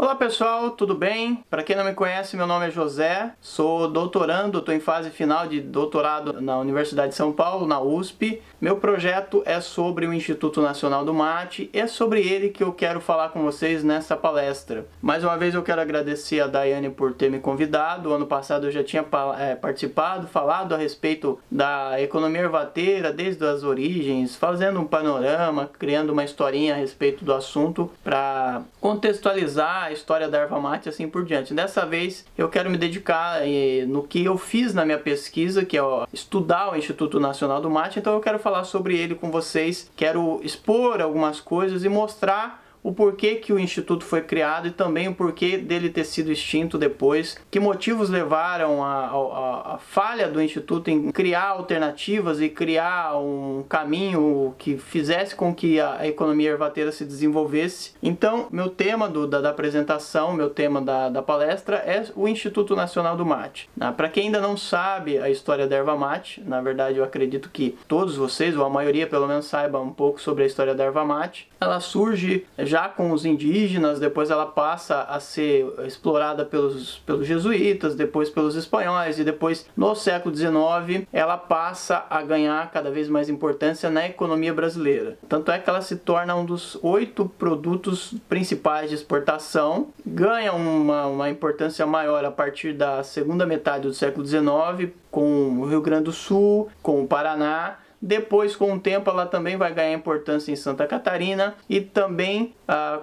Olá pessoal, tudo bem? Para quem não me conhece, meu nome é José, sou doutorando, estou em fase final de doutorado na Universidade de São Paulo, na USP. Meu projeto é sobre o Instituto Nacional do Mate e é sobre ele que eu quero falar com vocês nessa palestra. Mais uma vez eu quero agradecer a Daiane por ter me convidado. Ano passado eu já tinha participado, falado a respeito da economia ervateira, desde as origens, fazendo um panorama, criando uma historinha a respeito do assunto para contextualizar a história da erva mate e assim por diante. Dessa vez eu quero me dedicar no que eu fiz na minha pesquisa, que é estudar o Instituto Nacional do Mate. Então eu quero falar sobre ele com vocês, quero expor algumas coisas e mostrar o porquê que o Instituto foi criado e também o porquê dele ter sido extinto depois, que motivos levaram a falha do Instituto em criar alternativas e criar um caminho que fizesse com que a economia ervateira se desenvolvesse. Então, meu tema da apresentação, meu tema da palestra é o Instituto Nacional do Mate. Para quem ainda não sabe a história da erva mate, na verdade eu acredito que todos vocês, ou a maioria pelo menos, saiba um pouco sobre a história da erva mate. Ela surge já com os indígenas, depois ela passa a ser explorada pelos jesuítas, depois pelos espanhóis e depois no século XIX ela passa a ganhar cada vez mais importância na economia brasileira. Tanto é que ela se torna um dos 8 produtos principais de exportação, ganha uma importância maior a partir da segunda metade do século XIX com o Rio Grande do Sul, com o Paraná. Depois, com o tempo, ela também vai ganhar importância em Santa Catarina e também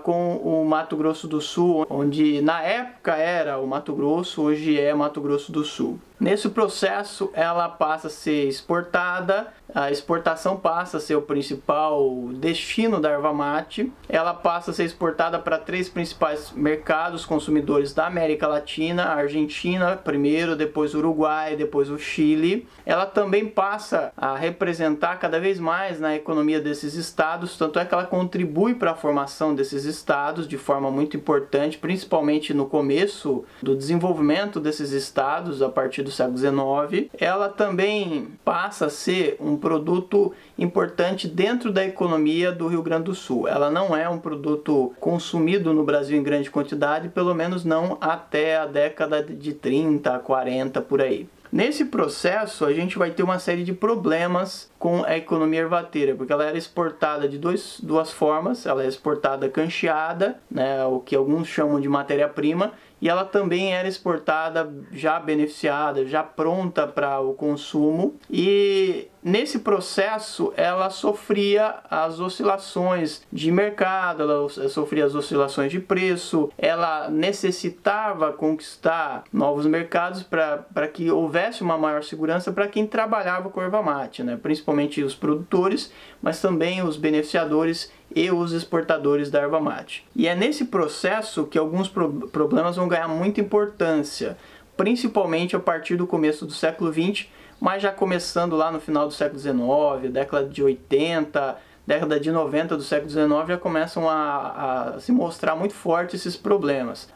com o Mato Grosso do Sul, onde na época era o Mato Grosso, hoje é Mato Grosso do Sul. Nesse processo, ela passa a ser exportada, a exportação passa a ser o principal destino da erva mate. Ela passa a ser exportada para 3 principais mercados consumidores da América Latina: a Argentina primeiro, depois o Uruguai, depois o Chile. Ela também passa a representar cada vez mais na economia desses estados, tanto é que ela contribui para a formação desses estados de forma muito importante, principalmente no começo do desenvolvimento desses estados, a partir do século XIX. Ela também passa a ser um produto importante dentro da economia do Rio Grande do Sul. Ela não é um produto consumido no Brasil em grande quantidade, pelo menos não até a década de 30, 40, por aí. Nesse processo, a gente vai ter uma série de problemas com a economia ervateira, porque ela era exportada de duas formas. Ela é exportada cancheada, né, o que alguns chamam de matéria-prima, e ela também era exportada já beneficiada, já pronta para o consumo. E nesse processo ela sofria as oscilações de mercado, ela sofria as oscilações de preço, ela necessitava conquistar novos mercados para que houvesse uma maior segurança para quem trabalhava com erva mate, né? Principalmente os produtores, mas também os beneficiadores e os exportadores da erva mate. E é nesse processo que alguns problemas vão ganhar muita importância, principalmente a partir do começo do século XX, mas já começando lá no final do século XIX, década de 80, década de 90 do século XIX, já começam a se mostrar muito fortes esses problemas.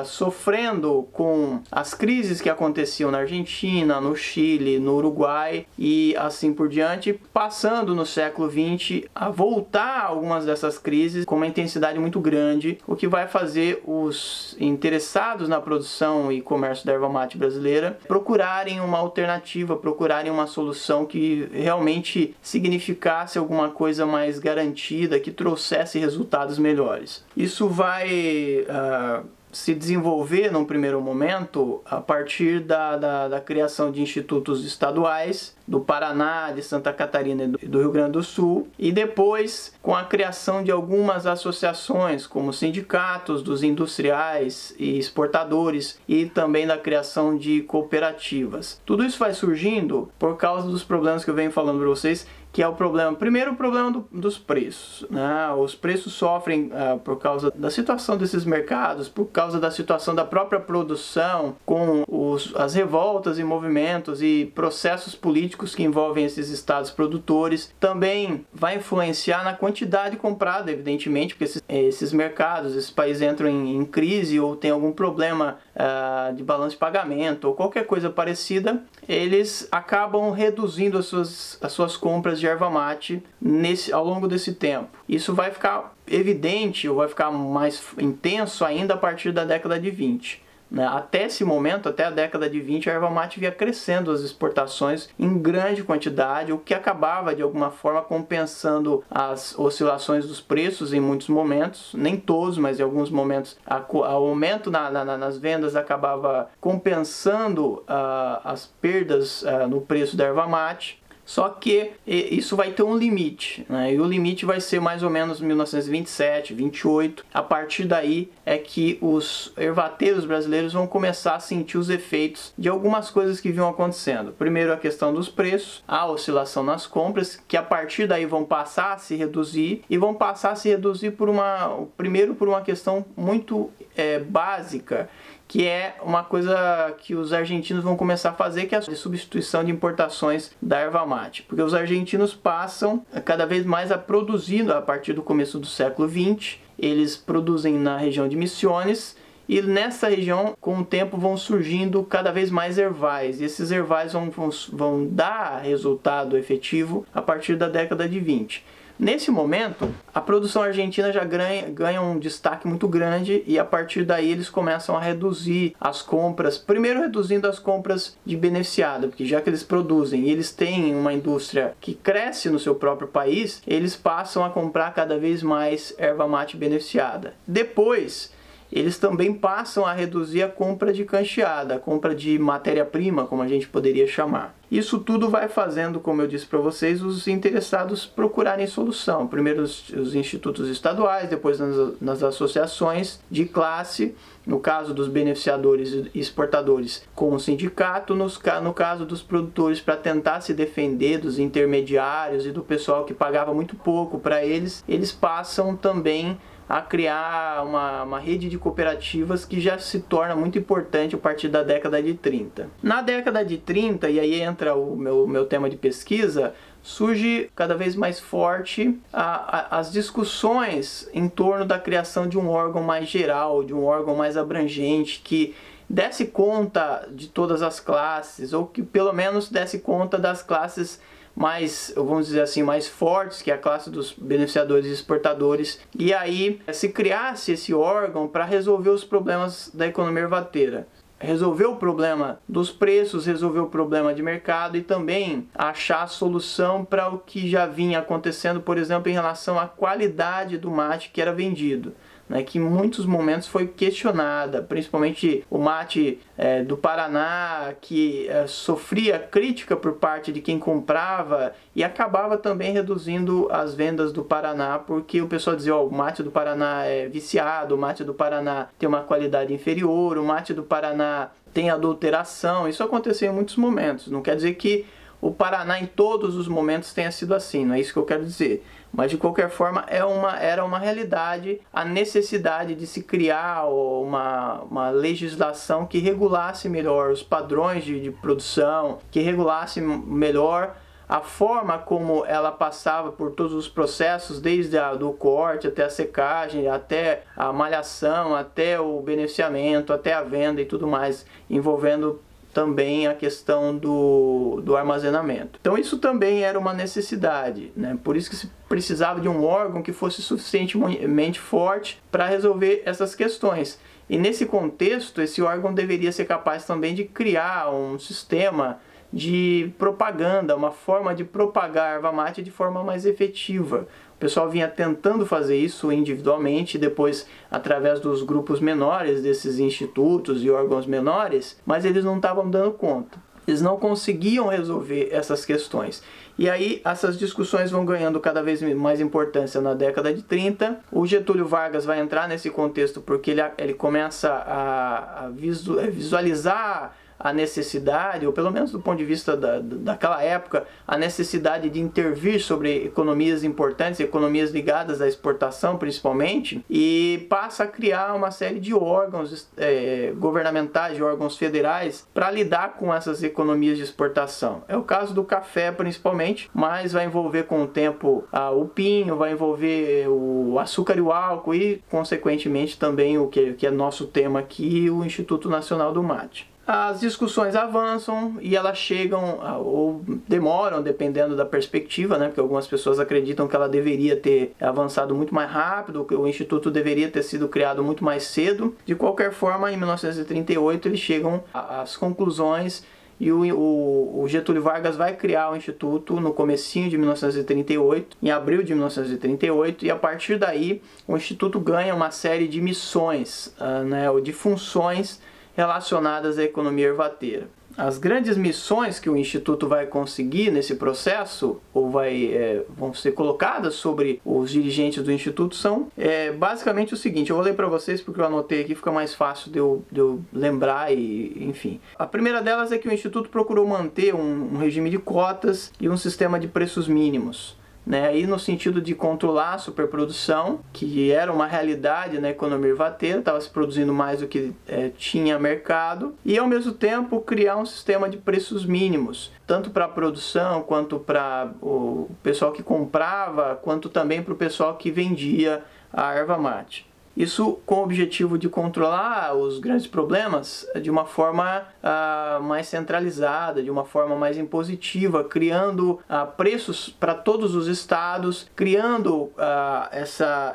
Sofrendo com as crises que aconteciam na Argentina, no Chile, no Uruguai e assim por diante, passando no século XX a voltar algumas dessas crises com uma intensidade muito grande, o que vai fazer os interessados na produção e comércio da erva mate brasileira procurarem uma alternativa, procurarem uma solução que realmente significasse alguma coisa mais garantida, que trouxesse resultados melhores. Isso vai se desenvolver num primeiro momento a partir da criação de institutos estaduais do Paraná, de Santa Catarina e do Rio Grande do Sul, e depois com a criação de algumas associações, como sindicatos dos industriais e exportadores, e também da criação de cooperativas. Tudo isso vai surgindo por causa dos problemas que eu venho falando para vocês, que é o problema, primeiro o problema dos preços, né? Os preços sofrem por causa da situação desses mercados, por causa da situação da própria produção, com as revoltas e movimentos e processos políticos que envolvem esses estados produtores. Também vai influenciar na quantidade comprada, evidentemente, porque esses mercados, esses países entram em crise ou tem algum problema de balanço de pagamento ou qualquer coisa parecida, eles acabam reduzindo as suas compras de erva mate ao longo desse tempo. Isso vai ficar evidente, ou vai ficar mais intenso ainda a partir da década de 20. Até esse momento, até a década de 20, a erva mate via crescendo as exportações em grande quantidade, o que acabava de alguma forma compensando as oscilações dos preços em muitos momentos, nem todos, mas em alguns momentos o aumento nas vendas acabava compensando as perdas no preço da erva mate. Só que isso vai ter um limite, né? E o limite vai ser mais ou menos 1927, 28. A partir daí é que os ervateiros brasileiros vão começar a sentir os efeitos de algumas coisas que vinham acontecendo. Primeiro, a questão dos preços, a oscilação nas compras, que a partir daí vão passar a se reduzir, e vão passar a se reduzir primeiro por uma questão muito básica, que é uma coisa que os argentinos vão começar a fazer, que é a substituição de importações da erva mate. Porque os argentinos passam cada vez mais a produzir, a partir do começo do século XX, eles produzem na região de Misiones, e nessa região, com o tempo, vão surgindo cada vez mais ervais. E esses ervais vão dar resultado efetivo a partir da década de 20. Nesse momento, a produção argentina já ganha um destaque muito grande, e a partir daí eles começam a reduzir as compras, primeiro reduzindo as compras de beneficiada, porque já que eles produzem e eles têm uma indústria que cresce no seu próprio país, eles passam a comprar cada vez mais erva mate beneficiada. Depois, eles também passam a reduzir a compra de cancheada, a compra de matéria-prima, como a gente poderia chamar. Isso tudo vai fazendo, como eu disse para vocês, os interessados procurarem solução. Primeiro os institutos estaduais, depois nas associações de classe, no caso dos beneficiadores e exportadores com o sindicato, no caso dos produtores para tentar se defender dos intermediários e do pessoal que pagava muito pouco para eles, eles passam também a criar uma rede de cooperativas que já se torna muito importante a partir da década de 30. Na década de 30, e aí entra o meu tema de pesquisa, surge cada vez mais forte as discussões em torno da criação de um órgão mais geral, de um órgão mais abrangente, que desse conta de todas as classes, ou que pelo menos desse conta das classes mais, vamos dizer assim, mais fortes, que é a classe dos beneficiadores e exportadores, e aí se criasse esse órgão para resolver os problemas da economia ervateira. Resolver o problema dos preços, resolver o problema de mercado e também achar a solução para o que já vinha acontecendo, por exemplo, em relação à qualidade do mate que era vendido, que em muitos momentos foi questionada, principalmente o mate do Paraná, que sofria crítica por parte de quem comprava e acabava também reduzindo as vendas do Paraná, porque o pessoal dizia, o mate do Paraná é viciado, o mate do Paraná tem uma qualidade inferior, o mate do Paraná tem adulteração. Isso aconteceu em muitos momentos, não quer dizer que o Paraná em todos os momentos tenha sido assim, não é isso que eu quero dizer. Mas de qualquer forma era uma realidade a necessidade de se criar uma legislação que regulasse melhor os padrões de produção, que regulasse melhor a forma como ela passava por todos os processos, desde do corte até a secagem, até a malhação, até o beneficiamento, até a venda e tudo mais, envolvendo também a questão do armazenamento. Então isso também era uma necessidade, Por isso que se precisava de um órgão que fosse suficientemente forte para resolver essas questões. E nesse contexto, esse órgão deveria ser capaz também de criar um sistema de propaganda, uma forma de propagar a erva mate de forma mais efetiva. O pessoal vinha tentando fazer isso individualmente, depois através dos grupos menores desses institutos e órgãos menores, mas eles não estavam dando conta. Eles não conseguiam resolver essas questões. E aí essas discussões vão ganhando cada vez mais importância na década de 30. O Getúlio Vargas vai entrar nesse contexto porque ele começa a visualizar a necessidade, ou pelo menos do ponto de vista daquela época, a necessidade de intervir sobre economias importantes, economias ligadas à exportação principalmente, e passa a criar uma série de órgãos governamentais, de órgãos federais, para lidar com essas economias de exportação. É o caso do café principalmente, mas vai envolver com o tempo o pinho, vai envolver o açúcar e o álcool e, consequentemente, também o que é nosso tema aqui, o Instituto Nacional do Mate. as discussões avançam e elas chegam ou demoram, dependendo da perspectiva, né? Porque algumas pessoas acreditam que ela deveria ter avançado muito mais rápido, que o Instituto deveria ter sido criado muito mais cedo. De qualquer forma, em 1938 eles chegam às conclusões e o Getúlio Vargas vai criar o Instituto no comecinho de 1938, em abril de 1938, e a partir daí o Instituto ganha uma série de missões, né, ou de funções relacionadas à economia ervateira. As grandes missões que o Instituto vai conseguir nesse processo, ou vão ser colocadas sobre os dirigentes do Instituto, são basicamente o seguinte. Eu vou ler para vocês porque eu anotei aqui, fica mais fácil de eu lembrar e enfim. A primeira delas é que o Instituto procurou manter um regime de cotas e um sistema de preços mínimos, né, aí no sentido de controlar a superprodução, que era uma realidade na economia ervateira, estava se produzindo mais do que tinha mercado, e ao mesmo tempo criar um sistema de preços mínimos, tanto para a produção, quanto para o pessoal que comprava, quanto também para o pessoal que vendia a erva mate. Isso com o objetivo de controlar os grandes problemas de uma forma mais centralizada, de uma forma mais impositiva, criando preços para todos os estados, criando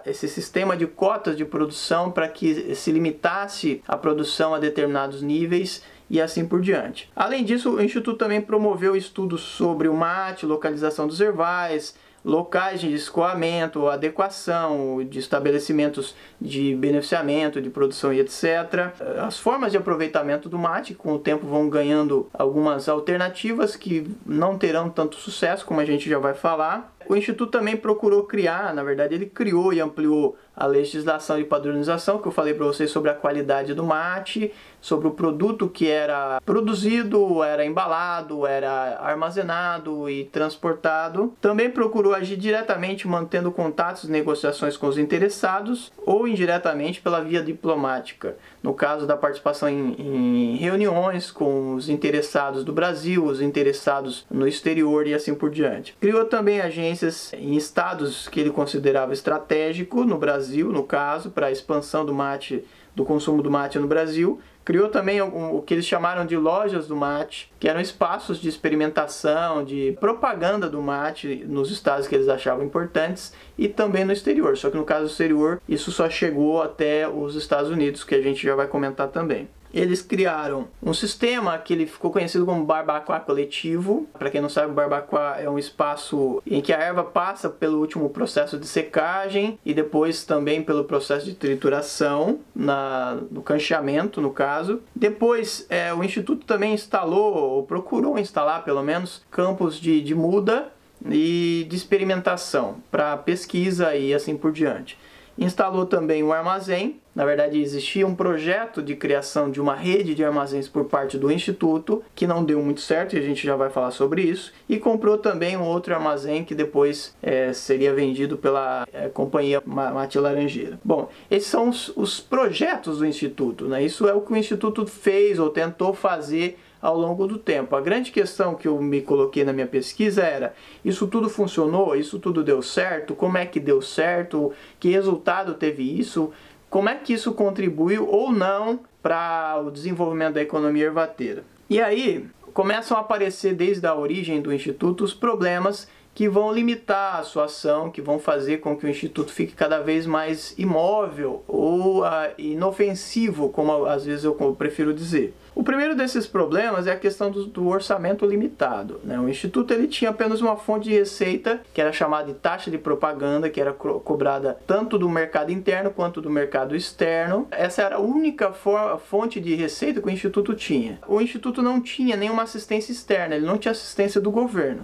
esse sistema de cotas de produção para que se limitasse a produção a determinados níveis e assim por diante. Além disso, o Instituto também promoveu estudos sobre o mate, localização dos ervais, locais de escoamento, adequação de estabelecimentos de beneficiamento, de produção e etc. As formas de aproveitamento do mate, com o tempo vão ganhando algumas alternativas que não terão tanto sucesso, como a gente já vai falar. O Instituto também procurou criar, na verdade ele criou e ampliou a legislação de padronização, que eu falei para vocês sobre a qualidade do mate, sobre o produto que era produzido, era embalado, era armazenado e transportado. Também procurou agir diretamente mantendo contatos e negociações com os interessados ou indiretamente pela via diplomática, no caso da participação em reuniões com os interessados do Brasil, os interessados no exterior e assim por diante. Criou também agências em estados que ele considerava estratégico, no Brasil, no caso, para a expansão do consumo do mate no Brasil. Criou também o que eles chamaram de lojas do mate, que eram espaços de experimentação, de propaganda do mate nos estados que eles achavam importantes e também no exterior. Só que no caso do exterior, isso só chegou até os Estados Unidos, que a gente já vai comentar também. Eles criaram um sistema que ele ficou conhecido como barbacoa coletivo. Para quem não sabe, o barbacoa é um espaço em que a erva passa pelo último processo de secagem e depois também pelo processo de trituração, no cancheamento, no caso. Depois, o Instituto também instalou, ou procurou instalar pelo menos, campos de muda e de experimentação para pesquisa e assim por diante. Instalou também um armazém. Na verdade, existia um projeto de criação de uma rede de armazéns por parte do Instituto, que não deu muito certo, e a gente já vai falar sobre isso. E comprou também um outro armazém que depois seria vendido pela companhia Mate Laranjeira. Bom, esses são os projetos do Instituto, né? Isso é o que o Instituto fez ou tentou fazer ao longo do tempo. A grande questão que eu me coloquei na minha pesquisa era: isso tudo funcionou? Isso tudo deu certo? Como é que deu certo? Que resultado teve isso? Como é que isso contribuiu ou não para o desenvolvimento da economia ervateira? E aí começam a aparecer desde a origem do Instituto os problemas que vão limitar a sua ação, que vão fazer com que o Instituto fique cada vez mais imóvel ou inofensivo, como às vezes eu prefiro dizer. O primeiro desses problemas é a questão do orçamento limitado, né? O Instituto ele tinha apenas uma fonte de receita, que era chamada de taxa de propaganda, que era cobrada tanto do mercado interno quanto do mercado externo. Essa era a única fonte de receita que o Instituto tinha. O Instituto não tinha nenhuma assistência externa, ele não tinha assistência do governo.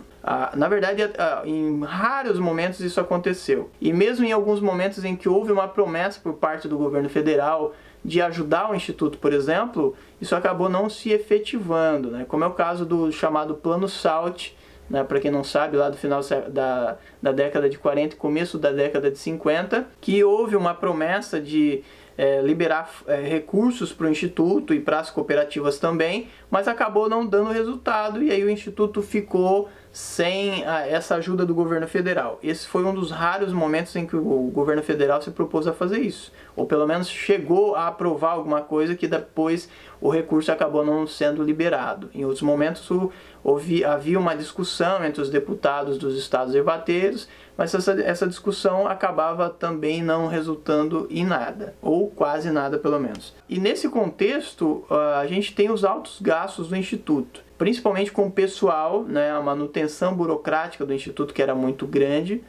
Na verdade, em raros momentos isso aconteceu. E mesmo em alguns momentos em que houve uma promessa por parte do governo federal de ajudar o Instituto, por exemplo, isso acabou não se efetivando, né? Como é o caso do chamado Plano SALT, né? Para quem não sabe, lá do final da década de 40 e começo da década de 50, que houve uma promessa de liberar recursos para o Instituto e para as cooperativas também, mas acabou não dando resultado, e aí o Instituto ficou sem essa ajuda do governo federal. Esse foi um dos raros momentos em que o governo federal se propôs a fazer isso, ou pelo menos chegou a aprovar alguma coisa que depois o recurso acabou não sendo liberado. Em outros momentos havia uma discussão entre os deputados dos estados rebateiros, mas essa discussão acabava também não resultando em nada, ou quase nada pelo menos. E nesse contexto, a gente tem os altos gastos do Instituto, principalmente com o pessoal, né, a manutenção burocrática do Instituto, que era muito grande.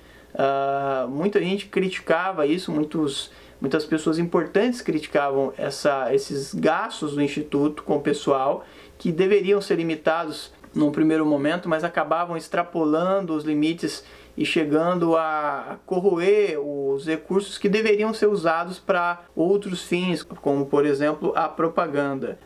Muita gente criticava isso, muitas pessoas importantes criticavam esses gastos do Instituto com o pessoal, que deveriam ser limitados num primeiro momento, mas acabavam extrapolando os limites e chegando a corroer os recursos que deveriam ser usados para outros fins, como por exemplo a propaganda,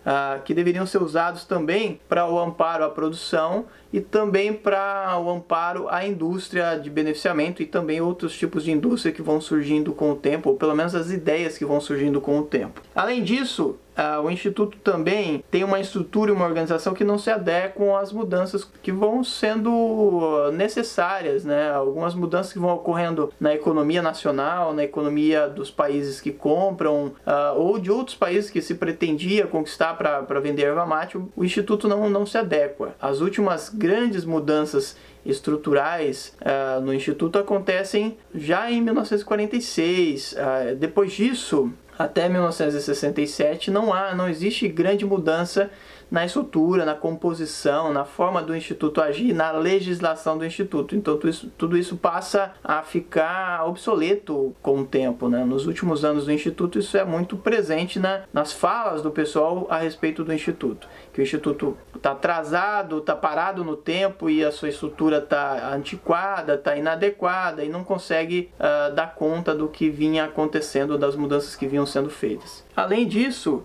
que deveriam ser usados também para o amparo à produção e também para o amparo à indústria de beneficiamento e também outros tipos de indústria que vão surgindo com o tempo, ou pelo menos as ideias que vão surgindo com o tempo. Além disso, o Instituto também tem uma estrutura e uma organização que não se adequam às mudanças que vão sendo necessárias, né? Algumas mudanças que vão ocorrendo na economia nacional, na economia dos países que compram, ou de outros países que se pretendia conquistar para vender erva mate. O Instituto não se adequa. As últimas grandes mudanças estruturais no Instituto acontecem já em 1946. Depois disso, até 1967, não existe grande mudança na estrutura, na composição, na forma do Instituto agir, na legislação do Instituto. Então tudo isso passa a ficar obsoleto com o tempo, né? Nos últimos anos do Instituto isso é muito presente nas falas do pessoal a respeito do Instituto. Que o Instituto está atrasado, está parado no tempo e a sua estrutura está antiquada, está inadequada e não consegue dar conta do que vinha acontecendo, das mudanças que vinham sendo feitas. Além disso,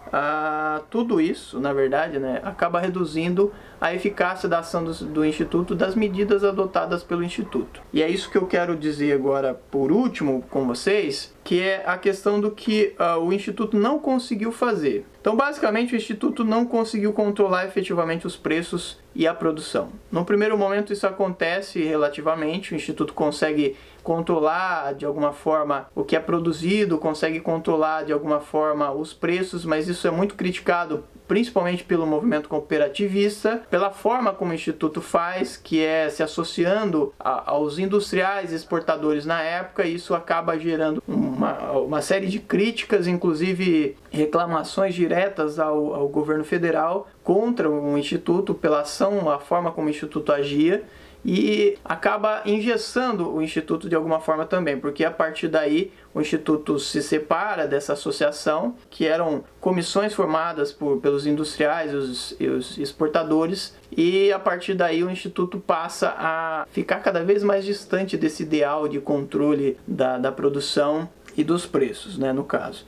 tudo isso, na verdade, né, acaba reduzindo a eficácia da ação do Instituto, das medidas adotadas pelo Instituto. E é isso que eu quero dizer agora, por último, com vocês, que é a questão do que o Instituto não conseguiu fazer. Então, basicamente, o Instituto não conseguiu controlar efetivamente os preços e a produção. No primeiro momento, isso acontece relativamente, o Instituto consegue controlar de alguma forma o que é produzido, consegue controlar de alguma forma os preços, mas isso é muito criticado principalmente pelo movimento cooperativista, pela forma como o Instituto faz, que é se associando aos industriais exportadores na época, e isso acaba gerando uma série de críticas, inclusive reclamações diretas ao governo federal contra o Instituto pela ação, a forma como o Instituto agia, e acaba engessando o Instituto de alguma forma também, porque a partir daí o Instituto se separa dessa associação, que eram comissões formadas pelos industriais e os exportadores, e a partir daí o Instituto passa a ficar cada vez mais distante desse ideal de controle da produção e dos preços, né, no caso.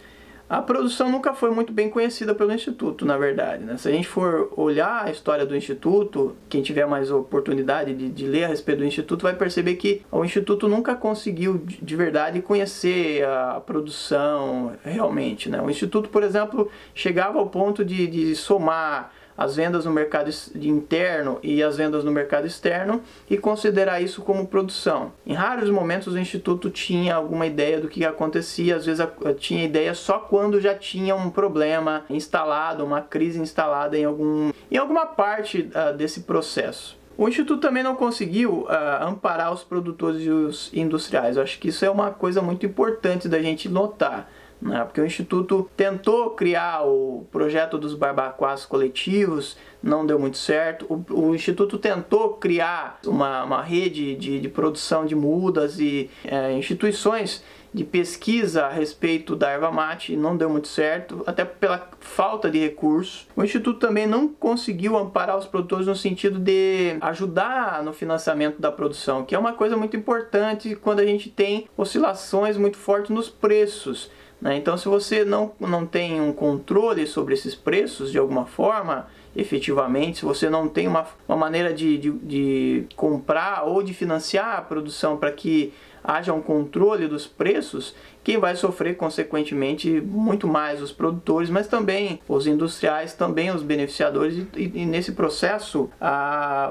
A produção nunca foi muito bem conhecida pelo Instituto, na verdade, né? Se a gente for olhar a história do Instituto, quem tiver mais oportunidade de ler a respeito do Instituto vai perceber que o Instituto nunca conseguiu de verdade conhecer a produção realmente, né? O Instituto, por exemplo, chegava ao ponto de somar as vendas no mercado interno e as vendas no mercado externo e considerar isso como produção. Em raros momentos o Instituto tinha alguma ideia do que acontecia, às vezes tinha ideia só quando já tinha um problema instalado, uma crise instalada em alguma parte desse processo. O Instituto também não conseguiu amparar os produtores e os industriais. Eu acho que isso é uma coisa muito importante da gente notar, né? Porque o Instituto tentou criar o projeto dos barbacoás coletivos, não deu muito certo. O Instituto tentou criar uma rede de produção de mudas e instituições de pesquisa a respeito da erva mate, não deu muito certo, até pela falta de recursos. O Instituto também não conseguiu amparar os produtores no sentido de ajudar no financiamento da produção, que é uma coisa muito importante quando a gente tem oscilações muito fortes nos preços, né? Então, se você não tem um controle sobre esses preços de alguma forma, efetivamente, se você não tem uma maneira de comprar ou de financiar a produção para que haja um controle dos preços, quem vai sofrer consequentemente muito mais os produtores, mas também os industriais, também os beneficiadores, e nesse processo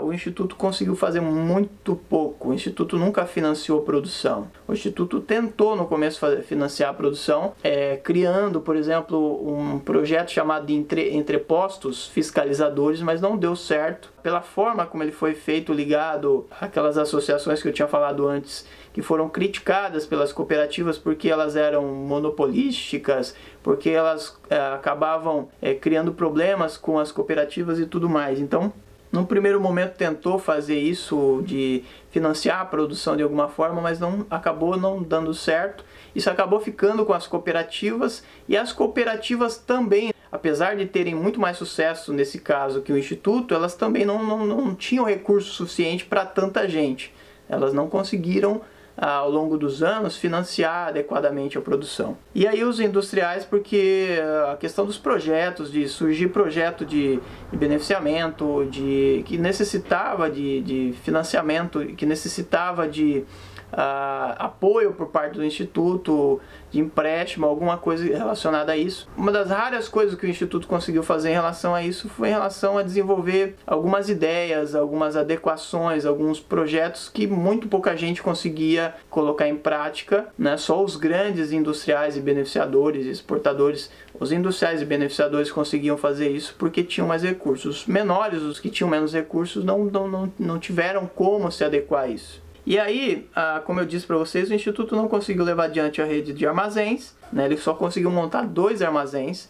o Instituto conseguiu fazer muito pouco. O Instituto nunca financiou produção. O Instituto tentou no começo financiar a produção, criando, por exemplo, um projeto chamado de entrepostos fiscalizadores, mas não deu certo pela forma como ele foi feito, ligado àquelas associações que eu tinha falado antes, que foram criticadas pelas cooperativas porque elas eram monopolísticas, porque elas acabavam criando problemas com as cooperativas e tudo mais. Então, num primeiro momento tentou fazer isso, de financiar a produção de alguma forma, mas acabou não dando certo. Isso acabou ficando com as cooperativas, e as cooperativas também, apesar de terem muito mais sucesso nesse caso que o Instituto, elas também não tinham recurso suficiente para tanta gente. Elas não conseguiram, ao longo dos anos, financiar adequadamente a produção. E aí os industriais, porque a questão dos projetos, de surgir projeto de beneficiamento, que necessitava de financiamento, que necessitava de apoio por parte do Instituto, de empréstimo, alguma coisa relacionada a isso. Uma das raras coisas que o Instituto conseguiu fazer em relação a isso foi em relação a desenvolver algumas ideias, algumas adequações, alguns projetos que muito pouca gente conseguia colocar em prática, né? Só os grandes industriais e beneficiadores, exportadores, os industriais e beneficiadores conseguiam fazer isso porque tinham mais recursos. Os menores, os que tinham menos recursos, não tiveram como se adequar a isso. E aí, como eu disse para vocês, o Instituto não conseguiu levar adiante a rede de armazéns, né? Ele só conseguiu montar 2 armazéns.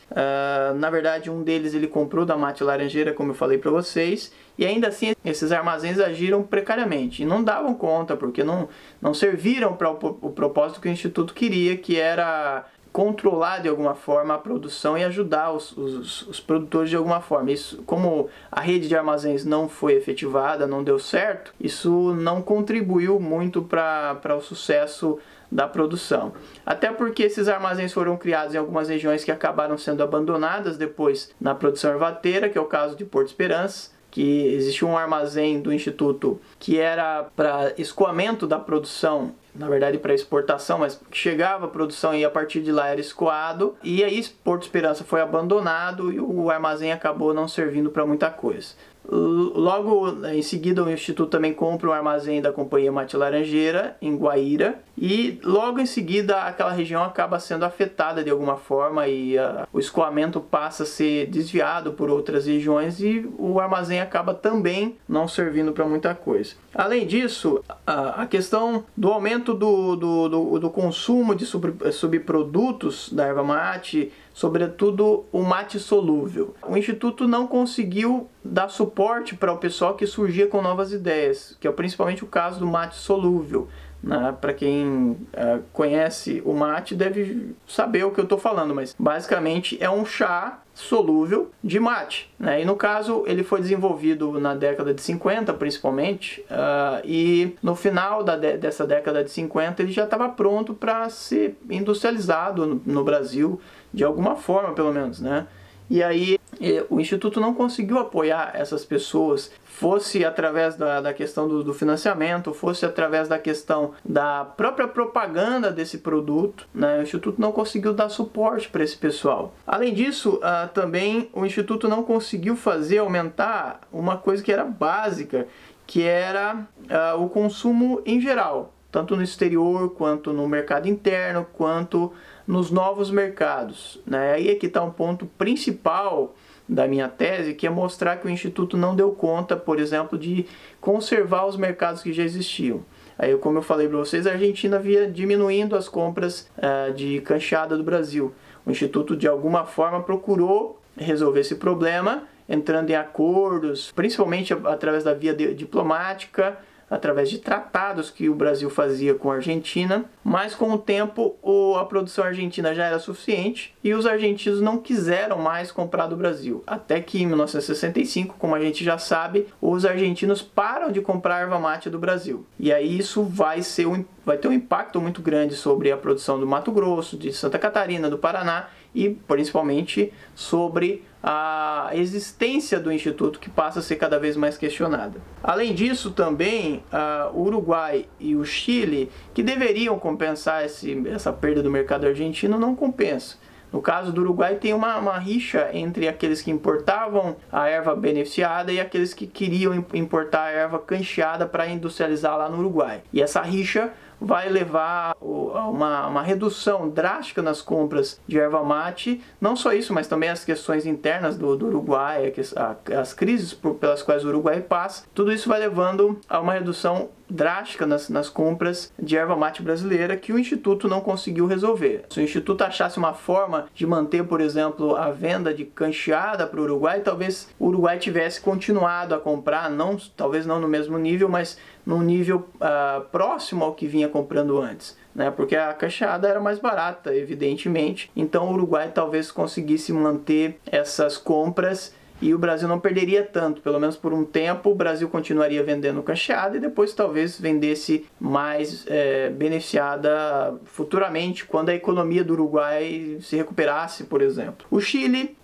Na verdade, um deles ele comprou da Mate Laranjeira, como eu falei para vocês, e ainda assim esses armazéns agiram precariamente e não davam conta, porque não serviram para o propósito que o Instituto queria, que era controlar de alguma forma a produção e ajudar os produtores de alguma forma. Isso, como a rede de armazéns não foi efetivada, não deu certo, isso não contribuiu muito para o sucesso da produção. Até porque esses armazéns foram criados em algumas regiões que acabaram sendo abandonadas depois na produção ervateira, que é o caso de Porto Esperança, que existia um armazém do Instituto que era para escoamento da produção, na verdade para exportação, mas chegava a produção e a partir de lá era escoado, e aí Porto Esperança foi abandonado e o armazém acabou não servindo para muita coisa. Logo em seguida o Instituto também compra um armazém da Companhia Mate Laranjeira em Guaíra, e logo em seguida aquela região acaba sendo afetada de alguma forma e o escoamento passa a ser desviado por outras regiões e o armazém acaba também não servindo para muita coisa. Além disso, a questão do aumento do consumo de subprodutos da erva mate, sobretudo o mate solúvel. O Instituto não conseguiu dar suporte para o pessoal que surgia com novas ideias, que é principalmente o caso do mate solúvel. Para quem conhece o mate deve saber o que eu estou falando, mas basicamente é um chá solúvel de mate, né? E no caso ele foi desenvolvido na década de 50 principalmente, e no final dessa década de 50 ele já estava pronto para ser industrializado no Brasil, de alguma forma pelo menos, né? E aí o Instituto não conseguiu apoiar essas pessoas, fosse através da questão do financiamento, fosse através da questão da própria propaganda desse produto, né? O Instituto não conseguiu dar suporte para esse pessoal. Além disso, também o Instituto não conseguiu aumentar uma coisa que era básica, que era o consumo em geral, tanto no exterior, quanto no mercado interno, quanto nos novos mercados, né? Aí é que está um ponto principal da minha tese, que é mostrar que o Instituto não deu conta, por exemplo, de conservar os mercados que já existiam. Aí, como eu falei para vocês, a Argentina via diminuindo as compras de canchada do Brasil. O Instituto, de alguma forma, procurou resolver esse problema, entrando em acordos, principalmente através da via diplomática, através de tratados que o Brasil fazia com a Argentina, mas com o tempo a produção argentina já era suficiente e os argentinos não quiseram mais comprar do Brasil. Até que em 1965, como a gente já sabe, os argentinos param de comprar erva mate do Brasil. E aí isso vai ter um impacto muito grande sobre a produção do Mato Grosso, de Santa Catarina, do Paraná e principalmente sobre a existência do Instituto, que passa a ser cada vez mais questionada. Além disso, também o Uruguai e o Chile, que deveriam compensar essa perda do mercado argentino, não compensam. No caso do Uruguai, tem uma rixa entre aqueles que importavam a erva beneficiada e aqueles que queriam importar a erva cancheada para industrializar lá no Uruguai. E essa rixa vai levar a uma redução drástica nas compras de erva mate. Não só isso, mas também as questões internas do Uruguai, as crises pelas quais o Uruguai passa. Tudo isso vai levando a uma redução drástica nas compras de erva mate brasileira, que o Instituto não conseguiu resolver. Se o Instituto achasse uma forma de manter, por exemplo, a venda de cancheada para o Uruguai, talvez o Uruguai tivesse continuado a comprar, talvez não no mesmo nível, mas num nível próximo ao que vinha comprando antes, né? Porque a cancheada era mais barata, evidentemente, então o Uruguai talvez conseguisse manter essas compras e o Brasil não perderia tanto, pelo menos por um tempo. O Brasil continuaria vendendo cancheada e depois talvez vendesse mais beneficiada futuramente, quando a economia do Uruguai se recuperasse, por exemplo. O Chile,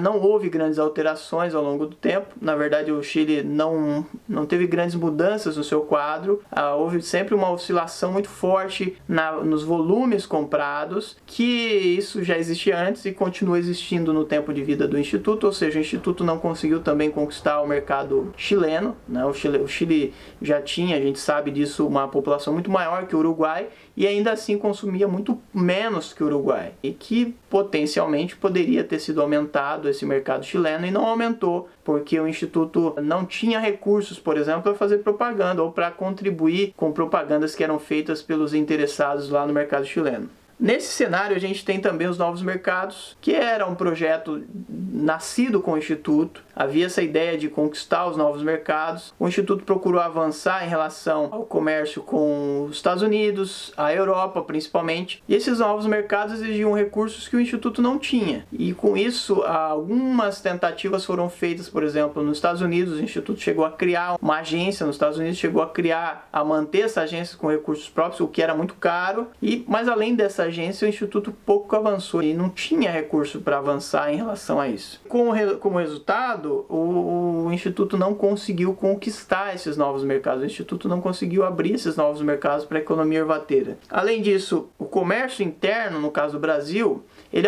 não houve grandes alterações ao longo do tempo. Na verdade, o Chile não teve grandes mudanças no seu quadro. Houve sempre uma oscilação muito forte nos volumes comprados, que isso já existia antes e continua existindo no tempo de vida do Instituto, ou seja, o Instituto não conseguiu também conquistar o mercado chileno, né? O Chile já tinha, a gente sabe disso, uma população muito maior que o Uruguai e ainda assim consumia muito menos que o Uruguai, e que potencialmente poderia ter sido aumentado esse mercado chileno e não aumentou, porque o Instituto não tinha recursos, por exemplo, para fazer propaganda ou para contribuir com propagandas que eram feitas pelos interessados lá no mercado chileno. Nesse cenário, a gente tem também os novos mercados, que era um projeto nascido com o Instituto. Havia essa ideia de conquistar os novos mercados. O Instituto procurou avançar em relação ao comércio com os Estados Unidos, a Europa principalmente. E esses novos mercados exigiam recursos que o Instituto não tinha. E com isso, algumas tentativas foram feitas, por exemplo, nos Estados Unidos. O Instituto chegou a criar uma agência nos Estados Unidos, chegou a manter essa agência com recursos próprios, o que era muito caro. Mas além dessa agência, o Instituto pouco avançou e não tinha recurso para avançar em relação a isso. Como resultado, o Instituto não conseguiu conquistar esses novos mercados, o Instituto não conseguiu abrir esses novos mercados para a economia ervateira. Além disso, o comércio interno, no caso do Brasil, ele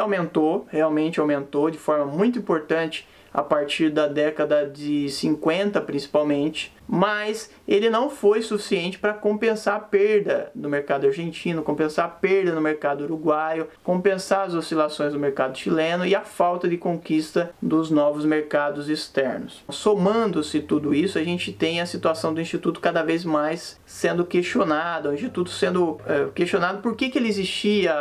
realmente aumentou de forma muito importante a partir da década de 50 principalmente, mas ele não foi suficiente para compensar a perda do mercado argentino, compensar a perda no mercado uruguaio, compensar as oscilações do mercado chileno e a falta de conquista dos novos mercados externos. Somando-se tudo isso, a gente tem a situação do Instituto cada vez mais sendo questionada, o Instituto sendo questionado por que ele existia,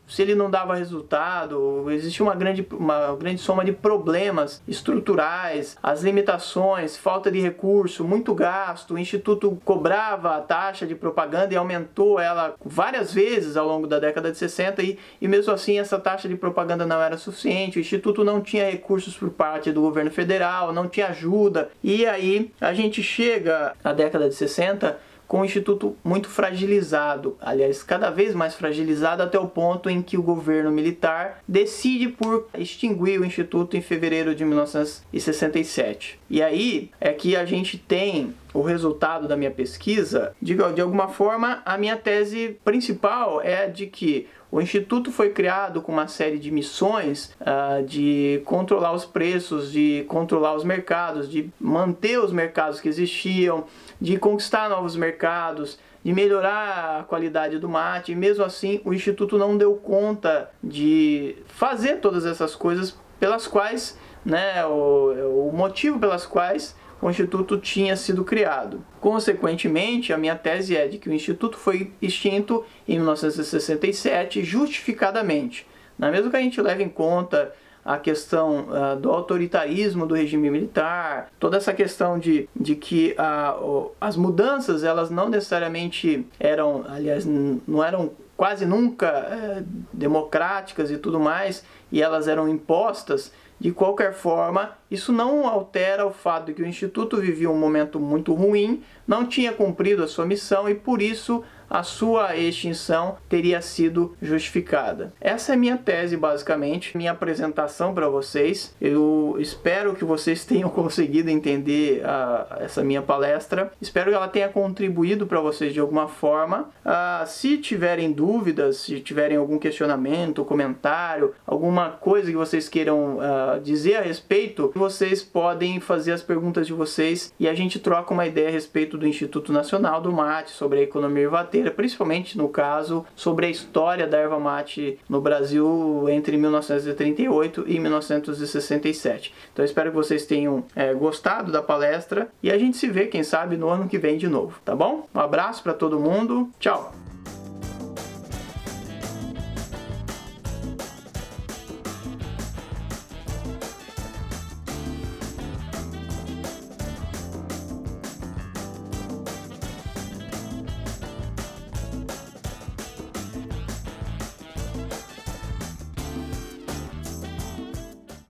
se ele não dava resultado. Existia uma grande soma de problemas estruturais, as limitações, falta de recurso, muito gasto. O Instituto cobrava a taxa de propaganda e aumentou ela várias vezes ao longo da década de 60 e mesmo assim essa taxa de propaganda não era suficiente. O Instituto não tinha recursos por parte do governo federal, não tinha ajuda, e aí a gente chega à década de 60 com o Instituto muito fragilizado, aliás, cada vez mais fragilizado, até o ponto em que o governo militar decide por extinguir o Instituto em fevereiro de 1967. E aí é que a gente tem o resultado da minha pesquisa. De alguma forma, a minha tese principal é de que o Instituto foi criado com uma série de missões de controlar os preços, de controlar os mercados, de manter os mercados que existiam, de conquistar novos mercados, de melhorar a qualidade do mate. E mesmo assim, o Instituto não deu conta de fazer todas essas coisas pelas quais, o motivo pelas quais o Instituto tinha sido criado. Consequentemente, a minha tese é de que o Instituto foi extinto em 1967 justificadamente. Mesmo que a gente leve em conta a questão do autoritarismo do regime militar, toda essa questão de que as mudanças elas não necessariamente eram, aliás, não eram quase nunca democráticas e tudo mais, e elas eram impostas. De qualquer forma, isso não altera o fato de que o Instituto vivia um momento muito ruim, não tinha cumprido a sua missão e por isso a sua extinção teria sido justificada. Essa é minha tese, basicamente, minha apresentação para vocês. Eu espero que vocês tenham conseguido entender essa minha palestra. Espero que ela tenha contribuído para vocês de alguma forma. Se tiverem dúvidas, se tiverem algum questionamento, comentário, alguma coisa que vocês queiram dizer a respeito, vocês podem fazer as perguntas de vocês e a gente troca uma ideia a respeito do Instituto Nacional do Mate, sobre a economia ervateira, principalmente no caso sobre a história da erva mate no Brasil entre 1938 e 1967. Então eu espero que vocês tenham gostado da palestra e a gente se vê, quem sabe, no ano que vem de novo, tá bom? Um abraço para todo mundo, tchau!